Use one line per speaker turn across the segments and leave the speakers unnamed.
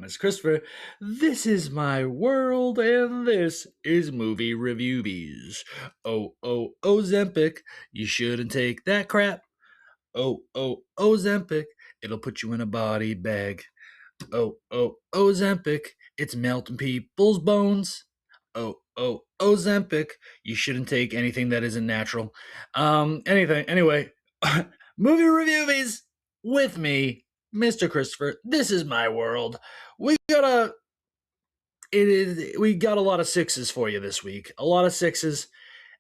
Mr. Christopher. This is my world, and this is Movie Reviewvies. Ozempic, you shouldn't take that crap. Ozempic, it'll put you in a body bag. Ozempic, it's melting people's bones. Ozempic, you shouldn't take anything that isn't natural. Anyway, Movie Reviewvies with me, Mr. Christopher. This is my world. We got a lot of sixes for you this week. A lot of sixes,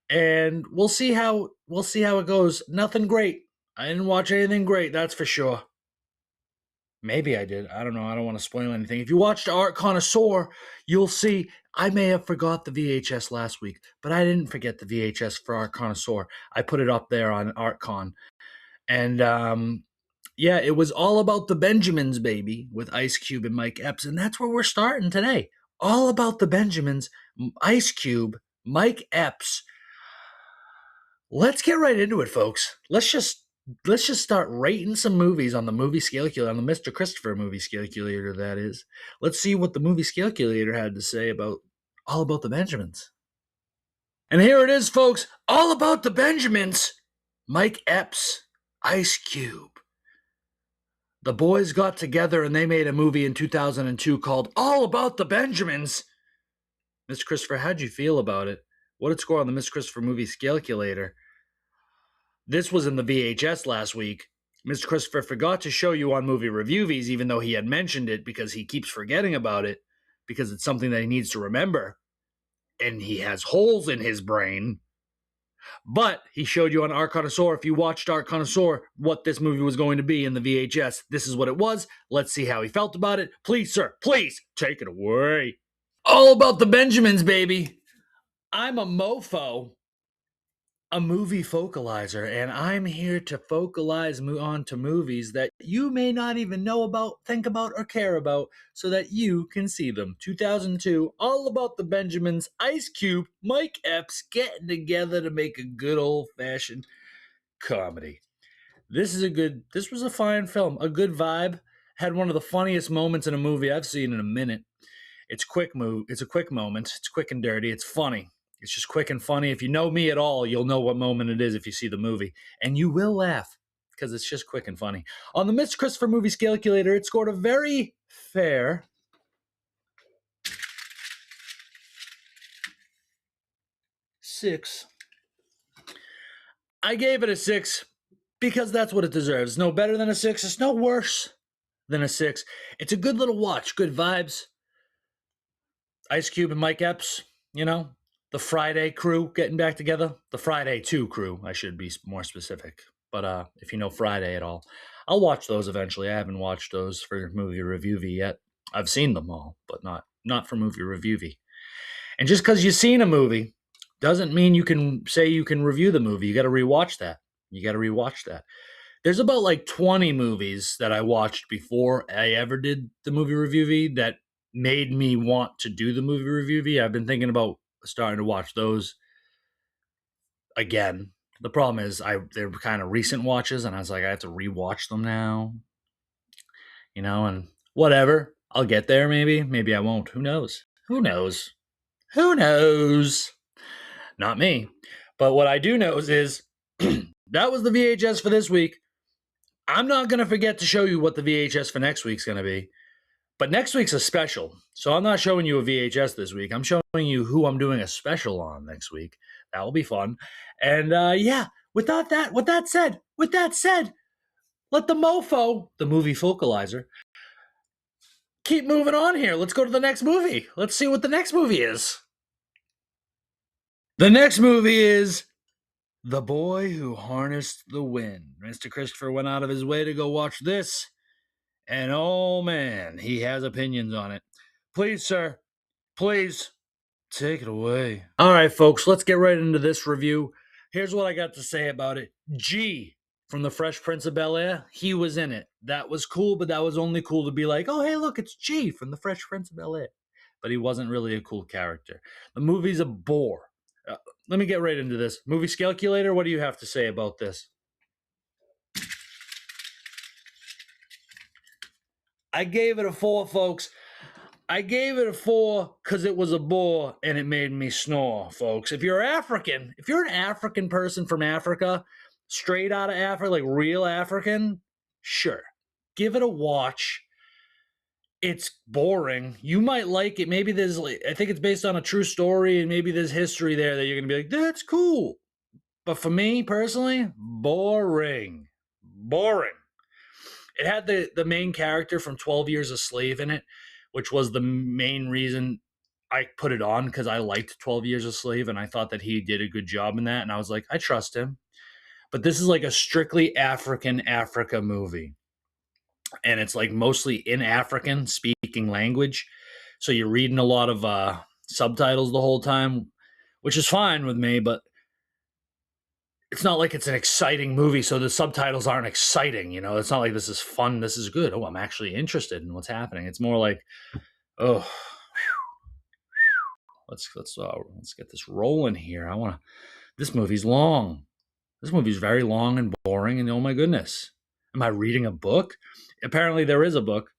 and we'll see how it goes. Nothing great. I didn't watch anything great, that's for sure. Maybe I did. I don't know. I don't want to spoil anything. If you watched Art Connoisseur, you'll see I may have forgot the VHS last week, but I didn't forget the VHS for Art Connoisseur. I put it up there on ArtCon. And yeah, it was all about the Benjamins, baby, with Ice Cube and Mike Epps. And that's where we're starting today. All about the Benjamins, Ice Cube, Mike Epps. Let's get right into it, folks. Let's just start rating some movies on the movie scalculator, on the Mr. Christopher movie scalculator, that is. Let's see what the movie scalculator had to say about all about the Benjamins. And here it is, folks. All about the Benjamins. Mike Epps, Ice Cube. The boys got together and they made a movie in 2002 called All About the Benjamins. Mr. Christopher, how'd you feel about it? What did it score on the Mr. Christopher movie scalculator? This was in the VHS last week. Mr. Christopher forgot to show you on Movie Reviewvies, even though he had mentioned it, because he keeps forgetting about it, because it's something that he needs to remember. And he has holes in his brain. But he showed you on Art Connoisseur, if you watched Art Connoisseur, what this movie was going to be in the VHS. This is what it was. Let's see how he felt about it. Please, sir, please, take it away. All about the Benjamins, baby. I'm a mofo, a movie focalizer, and I'm here to focalize onto movies that you may not even know about, think about, or care about, so that you can see them. 2002, All About the Benjamins, Ice Cube, Mike Epps getting together to make a good old-fashioned comedy. This was a fine film, a good vibe, had one of the funniest moments in a movie I've seen in a minute. It's a quick moment, it's quick and dirty, it's funny. It's just quick and funny. If you know me at all, you'll know what moment it is if you see the movie. And you will laugh, because it's just quick and funny. On the Mr. Christopher movie scalculator, it scored a very fair 6. I gave it a 6 because that's what it deserves. It's no better than a 6. It's no worse than a 6. It's a good little watch. Good vibes. Ice Cube and Mike Epps, you know. The Friday crew getting back together. The Friday 2 crew, I should be more specific. But if you know Friday at all, I'll watch those eventually. I haven't watched those for Movie Reviewvie yet. I've seen them all, but not for Movie Reviewvie. And just because you've seen a movie doesn't mean you can say you can review the movie. You got to rewatch that. There's about like 20 movies that I watched before I ever did the Movie Reviewvie that made me want to do the Movie Reviewvie. I've been thinking about starting to watch those again. The problem is they're kind of recent watches, and I was like, I have to rewatch them now. You know, and whatever. I'll get there maybe. Maybe I won't. Who knows? Not me. But what I do know is that was the VHS for this week. I'm not going to forget to show you what the VHS for next week's going to be. But next week's a special, so I'm not showing you a VHS this week. I'm showing you who I'm doing a special on next week. That will be fun. And yeah, with that said, let the mofo, the movie focalizer, keep moving on here. Let's go to the next movie. Let's see what the next movie is. The next movie is The Boy Who Harnessed the Wind. Mr. Christopher went out of his way to go watch this. And oh man, he has opinions on it. Please, sir, please take it away. All right, folks, let's get right into this review. Here's what I got to say about it. G from The Fresh Prince of Bel-Air, he was in it. That was cool, but that was only cool to be like, oh, hey, look, it's G from The Fresh Prince of Bel-Air. But he wasn't really a cool character. The movie's a bore. Let me get right into this. Movie Scalculator, what do you have to say about this? I gave it a 4, folks. I gave it a 4 because it was a bore and it made me snore, folks. If you're African, if you're an African person from Africa, straight out of Africa, like real African, sure, give it a watch. It's boring. You might like it. Maybe there's, I think it's based on a true story, and maybe there's history there that you're going to be like, that's cool. But for me personally, boring. Boring. It had the main character from 12 Years a Slave in it, which was the main reason I put it on, because I liked 12 Years a Slave and I thought that he did a good job in that. And I was like, I trust him. But this is like a strictly Africa movie. And it's like mostly in African speaking language. So you're reading a lot of subtitles the whole time, which is fine with me, but it's not like it's an exciting movie, so the subtitles aren't exciting, you know? It's not like this is fun, this is good. Oh, I'm actually interested in what's happening. It's more like, oh, let's get this rolling here. This movie's long. This movie's very long and boring, and oh my goodness. Am I reading a book? Apparently there is a book,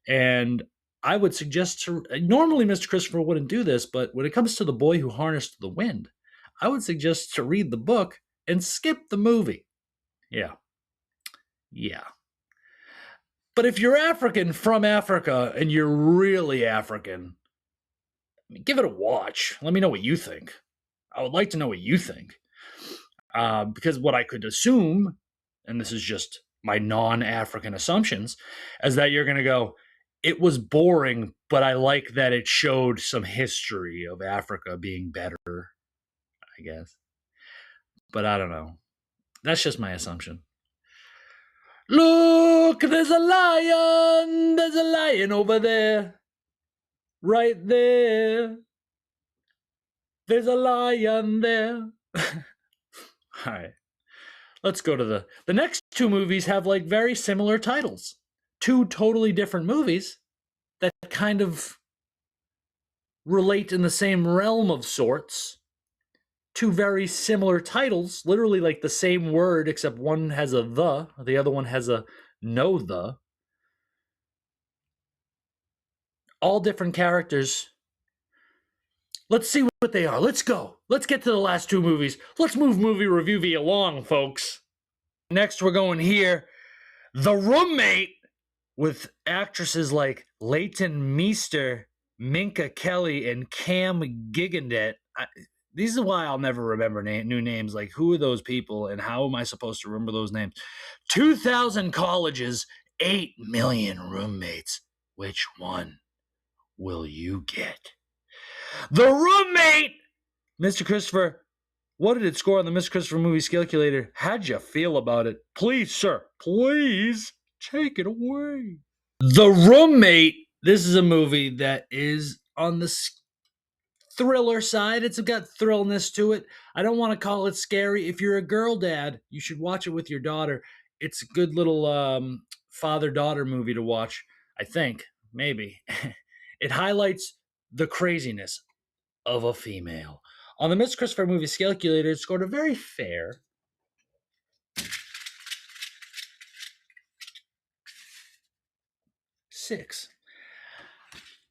and I would suggest normally Mr. Christopher wouldn't do this, but when it comes to The Boy Who Harnessed the Wind, I would suggest to read the book and skip the movie. Yeah. But if you're African from Africa and you're really African, give it a watch. Let me know what you think. I would like to know what you think. Because what I could assume, and this is just my non-African assumptions, is that you're going to go, it was boring, but I like that it showed some history of Africa being better, I guess. But I don't know. That's just my assumption. Look, there's a lion. There's a lion over there. Right there. There's a lion there. All right. Let's go to the next two movies have like very similar titles. Two totally different movies that kind of relate in the same realm of sorts. Two very similar titles, literally like the same word, except one has a the other one has a no the. All different characters. Let's see what they are. Let's go. Let's get to the last two movies. Let's move movie Reviewvie along, folks. Next, we're going here. The Roommate, with actresses like Leighton Meester, Minka Kelly, and Cam Gigandet. These are why I'll never remember new names. Like, who are those people, and how am I supposed to remember those names? 2,000 colleges, 8 million roommates. Which one will you get? The Roommate! Mr. Christopher, what did it score on the Mr. Christopher movie calculator? How'd you feel about it? Please, sir, please take it away. The Roommate. This is a movie that is on the thriller side. It's got thrillness to it. I don't want to call it scary. If you're a girl dad, you should watch it with your daughter. It's a good little father-daughter movie to watch, I think. Maybe. It highlights the craziness of a female. On the Mr. Christopher movie calculator, it scored a very fair 6.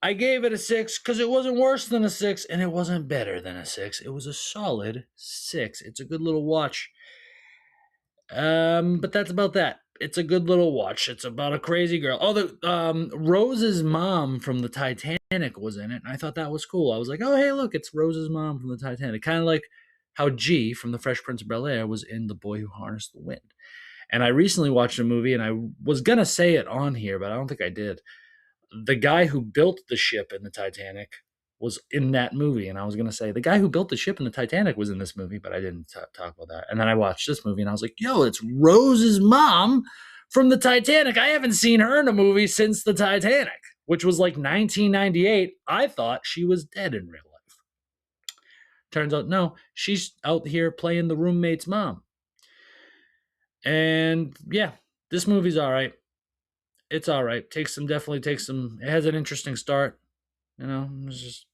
I gave it a 6 because it wasn't worse than a 6 and it wasn't better than a 6. It was a solid 6. It's a good little watch. But that's about that. It's a good little watch. It's about a crazy girl. Oh, Rose's mom from the Titanic was in it, and I thought that was cool. I was like, oh, hey, look, it's Rose's mom from the Titanic. Kind of like how G from The Fresh Prince of Bel-Air was in The Boy Who Harnessed the Wind. And I recently watched a movie, and I was going to say it on here, but I don't think I did. The guy who built the ship in the Titanic was in that movie. And I was going to say, the guy who built the ship in the Titanic was in this movie, but I didn't talk about that. And then I watched this movie and I was like, yo, it's Rose's mom from the Titanic. I haven't seen her in a movie since the Titanic, which was like 1998. I thought she was dead in real life. Turns out, no, she's out here playing the roommate's mom. And yeah, this movie's all right. It's all right. Definitely takes some. It has an interesting start. You know, it's just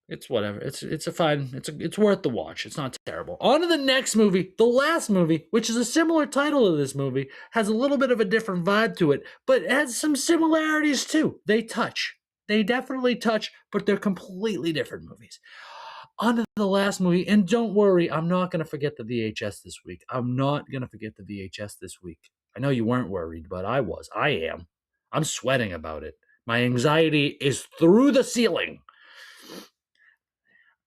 It's whatever. It's a fine. It's worth the watch. It's not terrible. On to the next movie, the last movie, which is a similar title to this movie, has a little bit of a different vibe to it, but it has some similarities too. They touch. They definitely touch, but they're completely different movies. On to the last movie, and don't worry, I'm not going to forget the VHS this week. I'm not going to forget the VHS this week. I know you weren't worried, but I was. I am. I'm sweating about it. My anxiety is through the ceiling.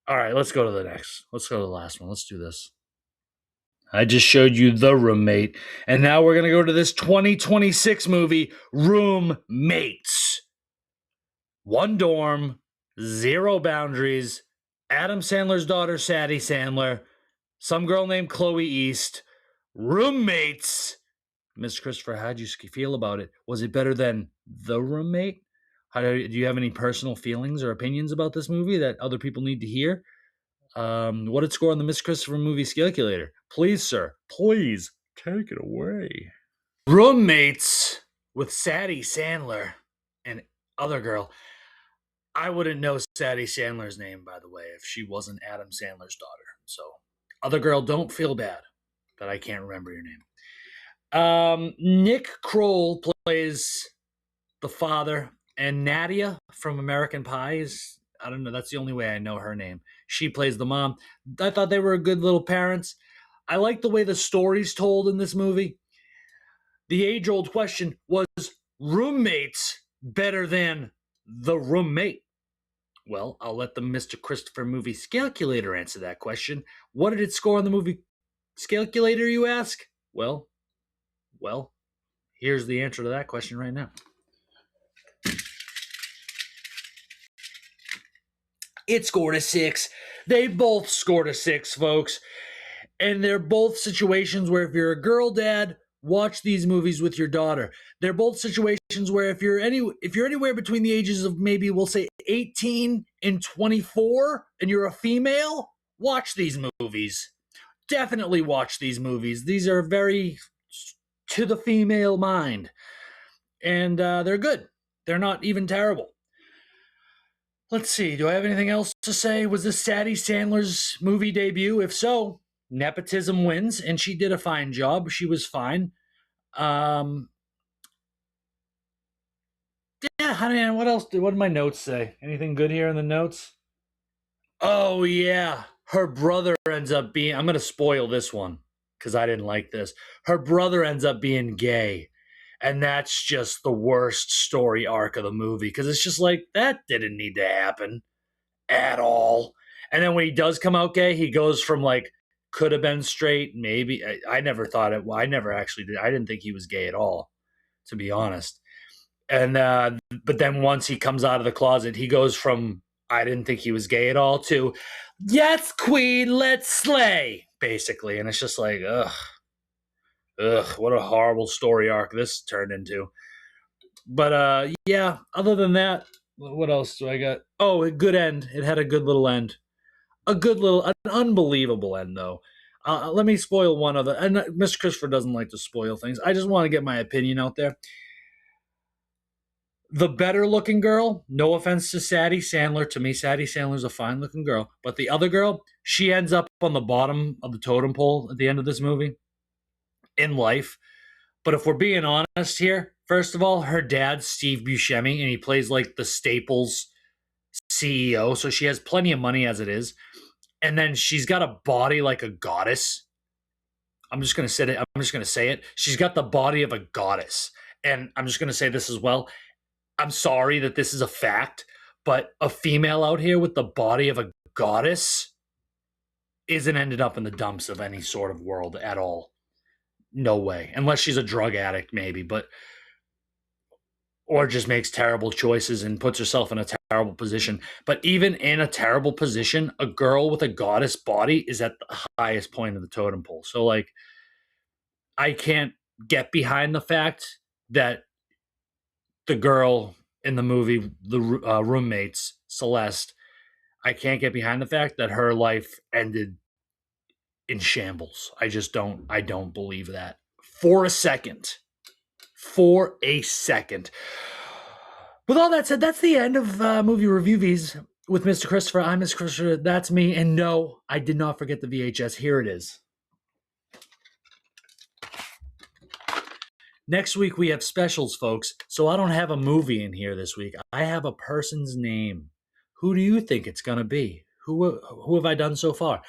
All right, let's go to the next. Let's go to the last one. Let's do this. I just showed you The Roommate, and now we're going to go to this 2026 movie, Roommates. One dorm, zero boundaries, Adam Sandler's daughter, Sadie Sandler, some girl named Chloe East, roommates. Mr. Christopher, how'd you feel about it? Was it better than The Roommate? Do you have any personal feelings or opinions about this movie that other people need to hear? What did it score on the Mr. Christopher movie calculator? Please, sir, please take it away. Roommates with Sadie Sandler and other girl. I wouldn't know Sadie Sandler's name, by the way, if she wasn't Adam Sandler's daughter. So, other girl, don't feel bad that I can't remember your name. Nick Kroll plays the father, and Nadia from American Pie is, I don't know, that's the only way I know her name. She plays the mom. I thought they were good little parents. I like the way the story's told in this movie. The age-old question was, roommates better than The Roommate? Well, I'll let the Mr. Christopher movie calculator answer that question. What did it score on the movie calculator, you ask? Well, here's the answer to that question right now. It scored a 6. They both scored a 6, folks. And they're both situations where if you're a girl dad, watch these movies with your daughter. They're both situations where if you're anywhere between the ages of maybe we'll say 18 and 24 and you're a female, watch these movies. Definitely watch these movies. These are very to the female mind. And they're good. They're not even terrible. Let's see. Do I have anything else to say? Was this Sadie Sandler's movie debut? If so, nepotism wins, and she did a fine job. She was fine. Yeah, I mean, what else? What did my notes say? Anything good here in the notes? Oh, yeah. Her brother ends up being, I'm going to spoil this one because I didn't like this. Her brother ends up being gay. And that's just the worst story arc of the movie because it's just like, that didn't need to happen at all. And then when he does come out gay, he goes from like, could have been straight, maybe. I never thought it. Well, I never actually did. I didn't think he was gay at all, to be honest. And but then once he comes out of the closet, he goes from I didn't think he was gay at all to yes, queen, let's slay, basically. And it's just like, what a horrible story arc this turned into. But yeah, other than that, what else do I got? Oh, a good end. It had a good little end. An unbelievable end, though. Let me spoil one other. And Mr. Christopher doesn't like to spoil things. I just want to get my opinion out there. The better looking girl, no offense to Sadie Sandler. To me, Sadie Sandler's a fine looking girl. But the other girl, she ends up on the bottom of the totem pole at the end of this movie in life. But if we're being honest here, first of all, her dad's Steve Buscemi, and he plays like the Staples CEO. So she has plenty of money as it is. And then she's got a body like a goddess. I'm just going to say it. She's got the body of a goddess. And I'm just going to say this as well. I'm sorry that this is a fact, but a female out here with the body of a goddess isn't ended up in the dumps of any sort of world at all. No way. Unless she's a drug addict, maybe, or just makes terrible choices and puts herself in a terrible position. But even in a terrible position, a girl with a goddess body is at the highest point of the totem pole. So, like, I can't get behind the fact that the girl in the movie, the roommates, Celeste, I can't get behind the fact that her life ended in shambles. I don't believe that for a second. With all that said, that's the end of movie Reviewvies. with Mr. Christopher. I'm Mr. Christopher. That's me. And no, I did not forget the VHS. Here it is. Next week we have specials, folks. So I don't have a movie in here this week. I have a person's name. Who do you think it's going to be? Who have I done so far?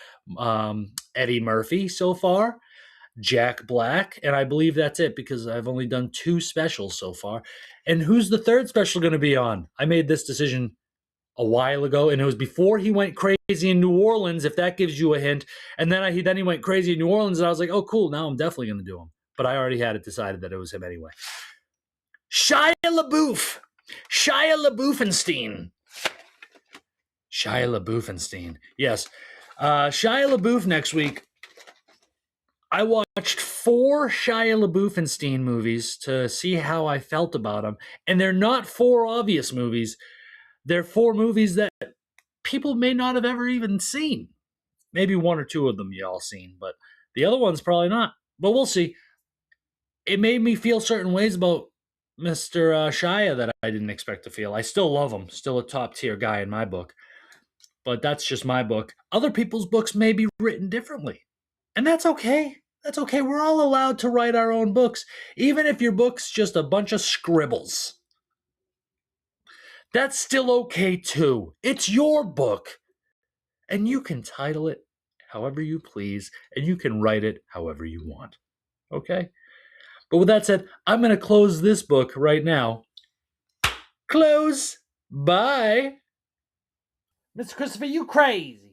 Eddie Murphy so far, Jack Black, and I believe that's it because I've only done 2 specials so far. And who's the third special going to be on? I made this decision a while ago, and it was before he went crazy in New Orleans, if that gives you a hint. And then he went crazy in New Orleans, and I was like, oh, cool, now I'm definitely going to do him. But I already had it decided that it was him anyway. Shia LaBeouf. Shia LaBeoufenstein. Shia LaBeoufenstein. Yes. Shia LaBeouf next week. I watched 4 Shia LaBeoufenstein movies to see how I felt about them. And they're not 4 obvious movies. They're 4 movies that people may not have ever even seen. Maybe 1 or 2 of them y'all seen, but the other ones probably not. But we'll see. It made me feel certain ways about Mr. Shia that I didn't expect to feel. I still love him. Still a top-tier guy in my book. But that's just my book. Other people's books may be written differently. And that's okay. That's okay. We're all allowed to write our own books, even if your book's just a bunch of scribbles. That's still okay, too. It's your book. And you can title it however you please, and you can write it however you want. Okay? But with that said, I'm going to close this book right now. Close. Bye. Mr. Christopher, you crazy.